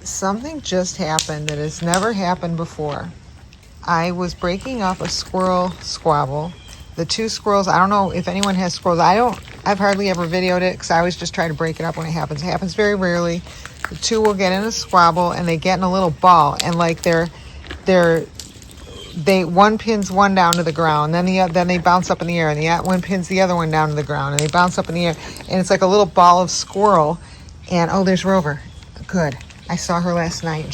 Something just happened that has never happened before. I was breaking up a squirrel squabble. The two squirrels, I don't know if anyone has squirrels. I've hardly ever videoed it because I always just try to break it up when it happens. It happens very rarely. The two will get in a squabble and they get in a little ball, and like one pins one down to the ground, then they bounce up in the air, and the one pins the other one down to the ground, and they bounce up in the air, and it's like a little ball of squirrel. And oh, there's Rover. Good. I saw her last night, and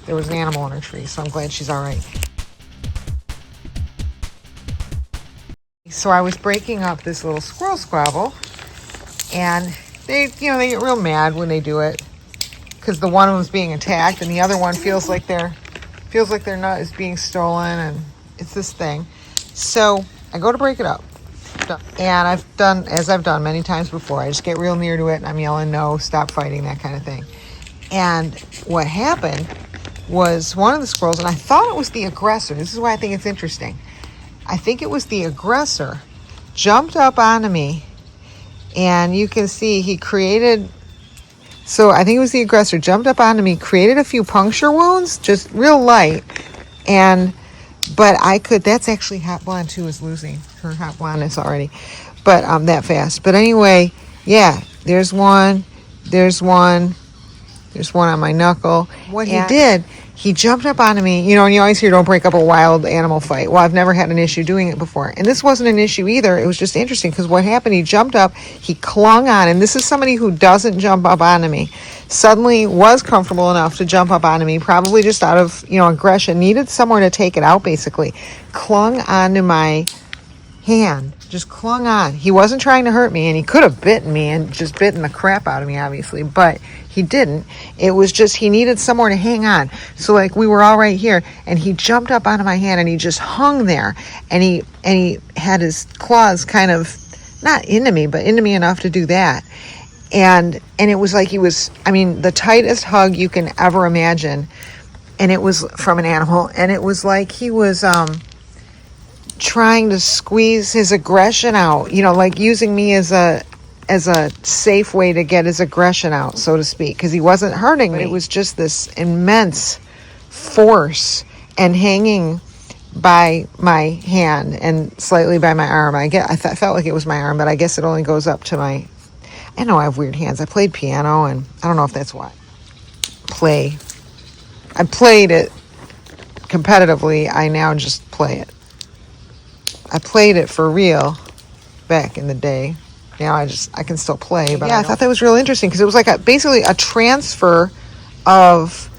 there was an animal in her tree, so I'm glad she's all right. So I was breaking up this little squirrel squabble, and they get real mad when they do it because the one was being attacked, and the other one feels like their nut is being stolen, and it's this thing. So I go to break it up, and I've done many times before. I just get real near to it, and I'm yelling, "No, stop fighting," that kind of thing. And what happened was one of the squirrels, and I thought it was the aggressor. This is why I think it's interesting. I think it was the aggressor jumped up onto me, and you can see he created. So I think it was the aggressor jumped up onto me, created a few puncture wounds, just real light. But that's actually Hot Blonde too is losing her hot blondness already, but that fast. But anyway, yeah, there's one on my knuckle. What he did, he jumped up onto me, and you always hear don't break up a wild animal fight. Well, I've never had an issue doing it before. And this wasn't an issue either. It was just interesting because what happened, he jumped up, he clung on, and this is somebody who doesn't jump up onto me. Suddenly was comfortable enough to jump up onto me, probably just out of, aggression, needed somewhere to take it out basically. Clung onto my hand, just clung on. He wasn't trying to hurt me, and he could have bitten me and just bitten the crap out of me, obviously, but he didn't. It was just he needed somewhere to hang on. So like we were all right here, and he jumped up onto my hand, and he just hung there, and he had his claws kind of not into me, but into me enough to do that. And it was like he was, the tightest hug you can ever imagine, and it was from an animal, and it was like he was trying to squeeze his aggression out, like using me as a safe way to get his aggression out, so to speak, because he wasn't hurting me. It was just this immense force and hanging by my hand and slightly by my arm. I felt like it was my arm, but I guess it only goes up to my, I know I have weird hands. I played piano, and I don't know if that's why. I played it competitively. I now just play it. I played it for real back in the day. Now I can still play, but yeah, I thought that was real interesting because it was like basically a transfer of,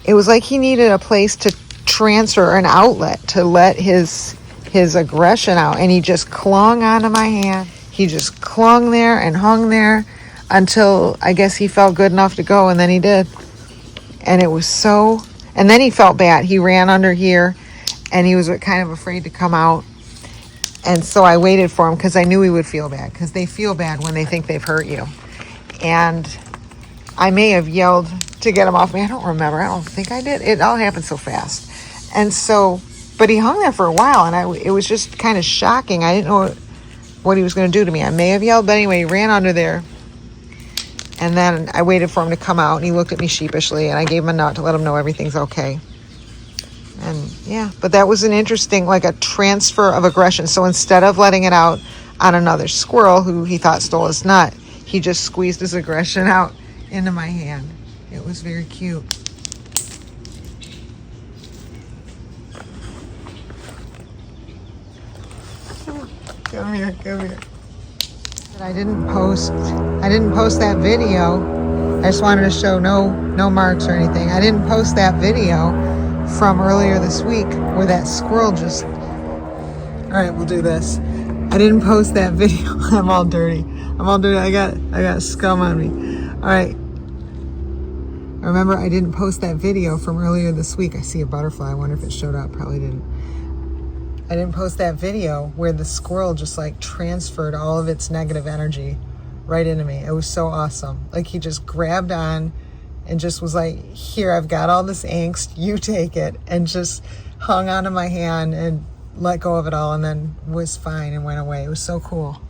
it was like he needed a place to transfer an outlet to let his aggression out, and he just clung onto my hand. He just clung there and hung there until I guess he felt good enough to go, and then he did. And it was and then he felt bad. He ran under here, and he was kind of afraid to come out. And so I waited for him because I knew he would feel bad, because they feel bad when they think they've hurt you. And I may have yelled to get him off me. I don't remember. I don't think I did. It all happened so fast. And so, but he hung there for a while, and it was just kind of shocking. I didn't know what he was going to do to me. I may have yelled, but anyway, he ran under there. And then I waited for him to come out, and he looked at me sheepishly, and I gave him a nut to let him know everything's okay. And yeah, but that was an interesting, like a transfer of aggression. So instead of letting it out on another squirrel who he thought stole his nut, he just squeezed his aggression out into my hand. It was very cute. Come here. But I didn't post that video. I just wanted to show no marks or anything. I didn't post that video from earlier this week where that squirrel just, all right, we'll do this. I didn't post that video. I'm all dirty. I got scum on me. All right. Remember, I didn't post that video from earlier this week. I see a butterfly. I wonder if it showed up. Probably didn't. I didn't post that video where the squirrel just like transferred all of its negative energy right into me. It was so awesome. Like he just grabbed on and just was like, here, I've got all this angst, you take it, and just hung onto my hand and let go of it all, and then was fine and went away. It was so cool.